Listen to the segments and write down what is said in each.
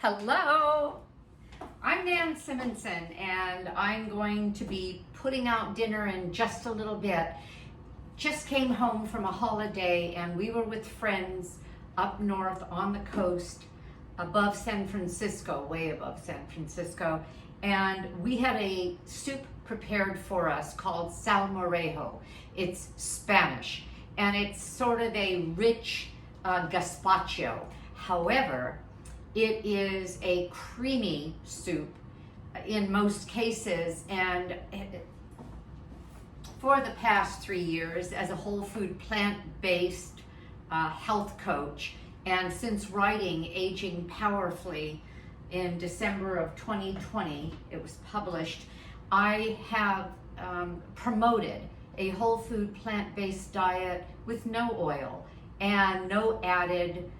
Hello, I'm Nan Simonson, and I'm going to be putting out dinner in just a little bit. Just came home from a holiday, and we were with friends up north on the coast above San Francisco, way above San Francisco, and we had a soup prepared for us called Salmorejo. It's Spanish, and it's sort of a rich gazpacho. However, it is a creamy soup in most cases, and for the past 3 years as a whole food plant-based health coach, and since writing Aging Powerfully in December of 2020, it was published, I have promoted a whole food plant-based diet with no oil and no added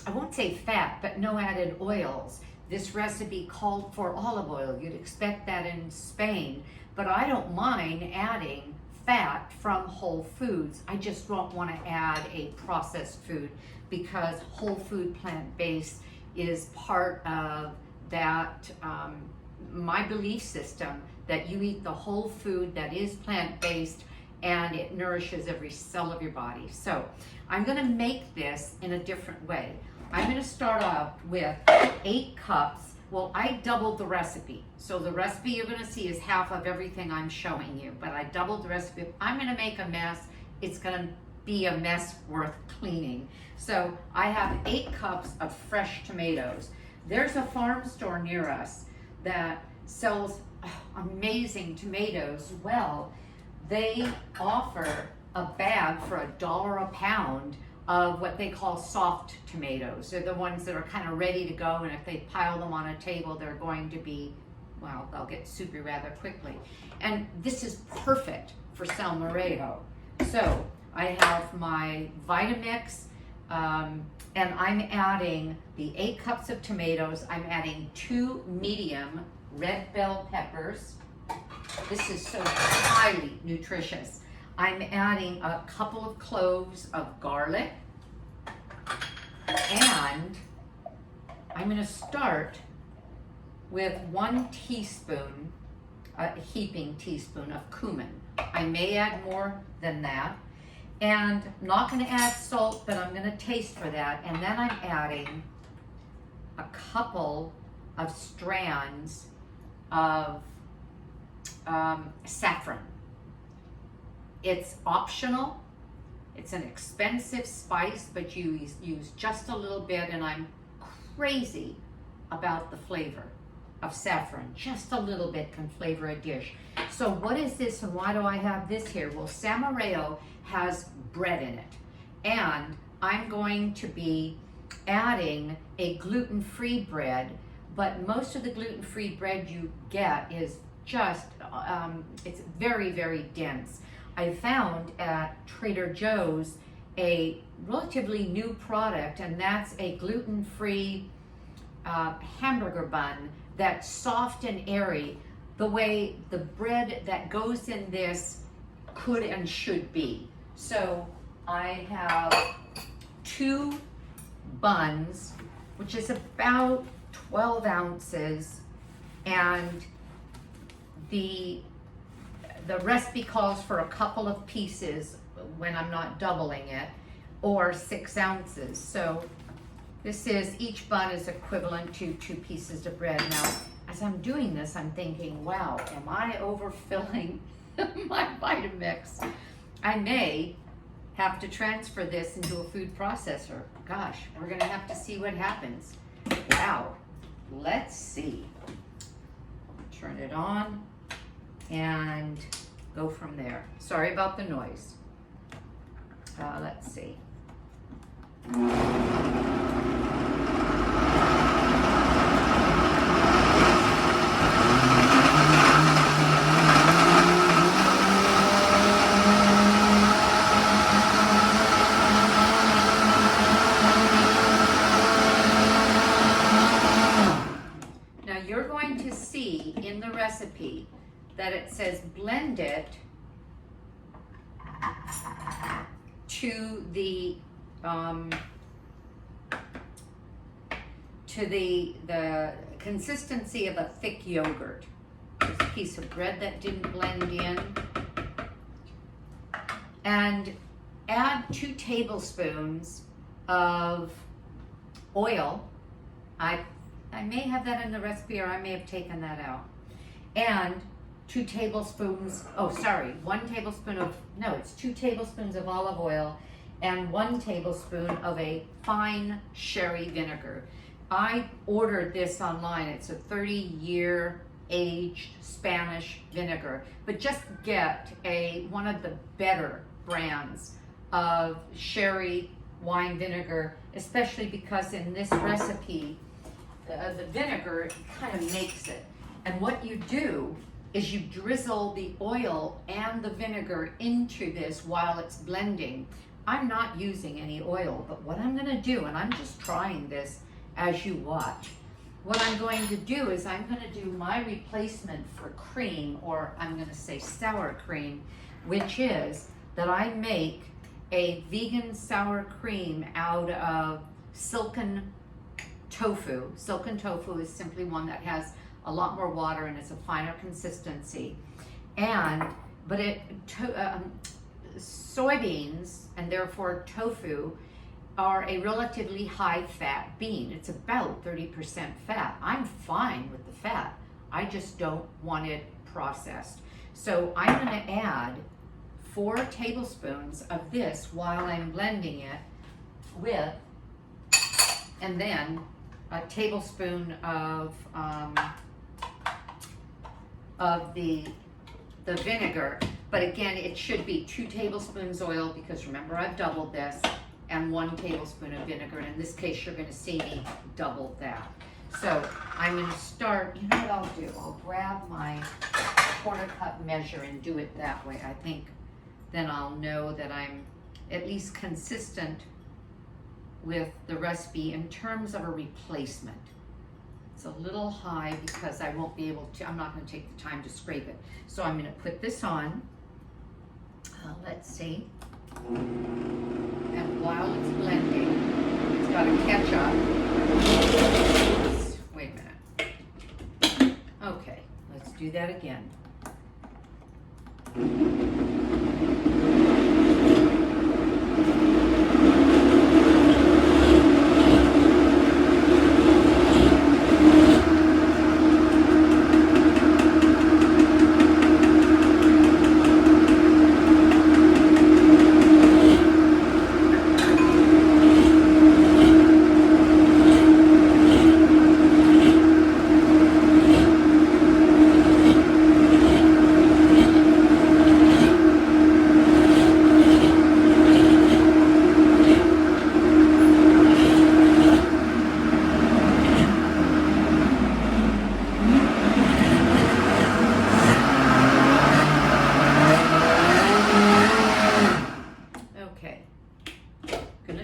I won't say fat, but no added oils. This recipe called for olive oil. You'd expect that in Spain, but I don't mind adding fat from whole foods. I just don't want to add a processed food because whole food plant-based is part of that, my belief system that you eat the whole food that is plant-based and it nourishes every cell of your body. So I'm going to make this in a different way. I'm going to start off with 8 cups. Well, I doubled the recipe. So the recipe you're going to see is half of everything I'm showing you, but I doubled the recipe. I'm going to make a mess. It's going to be a mess worth cleaning. So I have 8 cups of fresh tomatoes. There's a farm store near us that sells amazing tomatoes. Well, they offer a bag for $1 a pound of what they call soft tomatoes. They're the ones that are kind of ready to go, and if they pile them on a table, they're going to be, well, they'll get soupy rather quickly. And this is perfect for Salmorejo. So I have my Vitamix, and I'm adding the 8 cups of tomatoes. I'm adding 2 medium red bell peppers. This is so highly nutritious. I'm adding a couple of cloves of garlic, and I'm going to start with 1 teaspoon, a heaping teaspoon of cumin. I may add more than that, and I'm not going to add salt, but I'm going to taste for that. And then I'm adding a couple of strands of saffron. It's optional. It's an expensive spice, but you use just a little bit, and I'm crazy about the flavor of saffron. Just a little bit can flavor a dish. So what is this, and why do I have this here? Well, Salmorejo has bread in it, and I'm going to be adding a gluten-free bread, but most of the gluten-free bread you get is just, it's very, very dense. I found at Trader Joe's a relatively new product, and that's a gluten-free hamburger bun that's soft and airy, the way the bread that goes in this could and should be. So I have 2 buns, which is about 12 ounces, and the recipe calls for a couple of pieces when I'm not doubling it, or 6 ounces. So this is, each bun is equivalent to 2 pieces of bread. Now, as I'm doing this, I'm thinking, wow, am I overfilling my Vitamix? I may have to transfer this into a food processor. Gosh, we're gonna have to see what happens. Wow, let's see. Turn it on and go from there. Sorry about the noise. Let's see. Now you're going to see in the recipe that it says blend it to the to the consistency of a thick yogurt. There's a piece of bread that didn't blend in. And add 2 tablespoons of oil. I may have that in the recipe, or I may have taken that out. And 2 tablespoons, 1 tablespoon of, no, it's 2 tablespoons of olive oil and 1 tablespoon of a fine sherry vinegar. I ordered this online. It's a 30-year aged Spanish vinegar, but just get one of the better brands of sherry wine vinegar, especially because in this recipe, the vinegar kind of makes it. And what you do is you drizzle the oil and the vinegar into this while it's blending. I'm not using any oil, but what I'm gonna do, and I'm just trying this as you watch, what I'm going to do is I'm gonna do my replacement for cream, or I'm gonna say sour cream, which is that I make a vegan sour cream out of silken tofu. Silken tofu is simply one that has a lot more water and it's a finer consistency. But soybeans, and therefore tofu, are a relatively high fat bean. It's about 30% fat. I'm fine with the fat. I just don't want it processed. So I'm gonna add 4 tablespoons of this while I'm blending it with, and then a tablespoon of the vinegar. But again, it should be 2 tablespoons oil, because remember I've doubled this, and 1 tablespoon of vinegar. And in this case, you're gonna see me double that. So I'm gonna start, you know what I'll do? I'll grab my quarter cup measure and do it that way. I think then I'll know that I'm at least consistent with the recipe in terms of a replacement. It's a little high because I won't be able to, I'm not gonna take the time to scrape it. So I'm gonna put this on, let's see. And while it's blending, it's gotta catch up. Oops, wait a minute. Okay, let's do that again.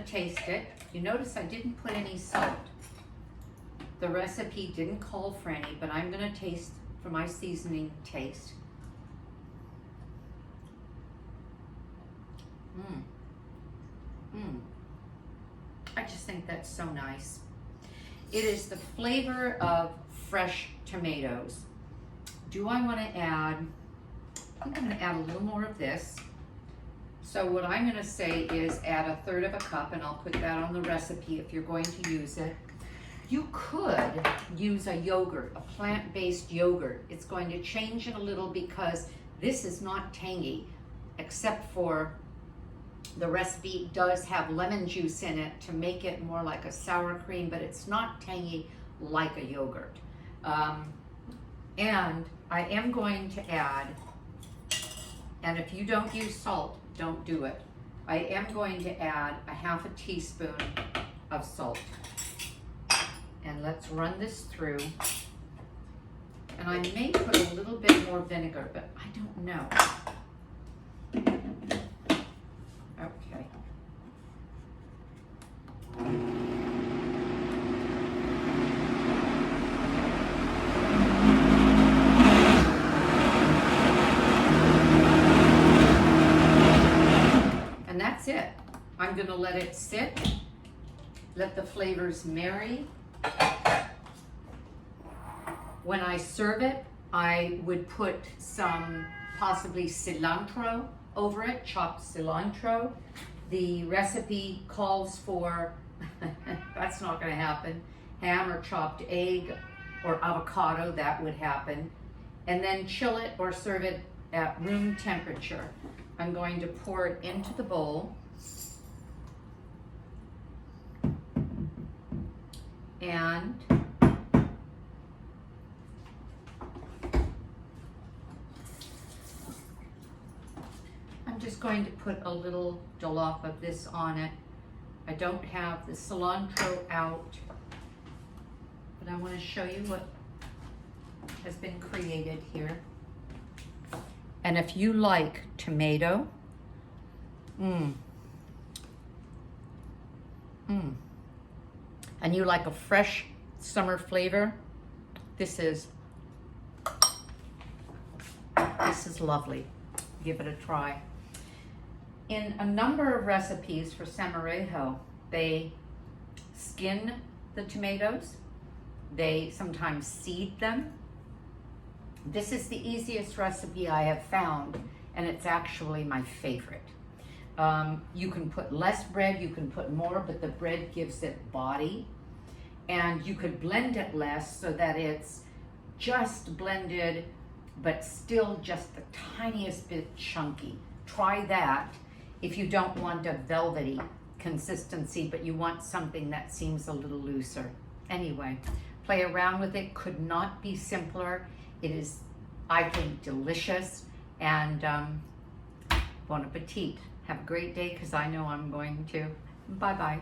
Taste it. You notice I didn't put any salt. The recipe didn't call for any, but I'm going to taste for my seasoning taste. I just think that's so nice. It is the flavor of fresh tomatoes. Do I want to add, I think I'm going to add a little more of this. So what I'm going to say is add 1/3 cup, and I'll put that on the recipe if you're going to use it. You could use a yogurt, a plant-based yogurt. It's going to change it a little because this is not tangy, except for the recipe does have lemon juice in it to make it more like a sour cream, but it's not tangy like a yogurt. And I am going to add, and if you don't use salt, don't do it. I am going to add 1/2 teaspoon of salt. And let's run this through. And I may put a little bit more vinegar, but I don't know. Okay. And that's it. I'm going to let it sit, let the flavors marry. When I serve it, I would put some possibly cilantro over it, chopped cilantro. The recipe calls for, that's not gonna happen, ham or chopped egg or avocado, that would happen. And then chill it or serve it at room temperature. I'm going to pour it into the bowl. And I'm just going to put a little dollop of this on it. I don't have the cilantro out, but I want to show you what has been created here. And if you like tomato, and you like a fresh summer flavor, this is lovely. Give it a try. In a number of recipes for Salmorejo, they skin the tomatoes. They sometimes seed them. This is the easiest recipe I have found, and it's actually my favorite. You can put less bread, you can put more, but the bread gives it body. And you could blend it less so that it's just blended, but still just the tiniest bit chunky. Try that if you don't want a velvety consistency, but you want something that seems a little looser. Anyway, play around with it. Could not be simpler. It is, I think, delicious. And bon appetit. Have a great day, because I know I'm going to. Bye-bye.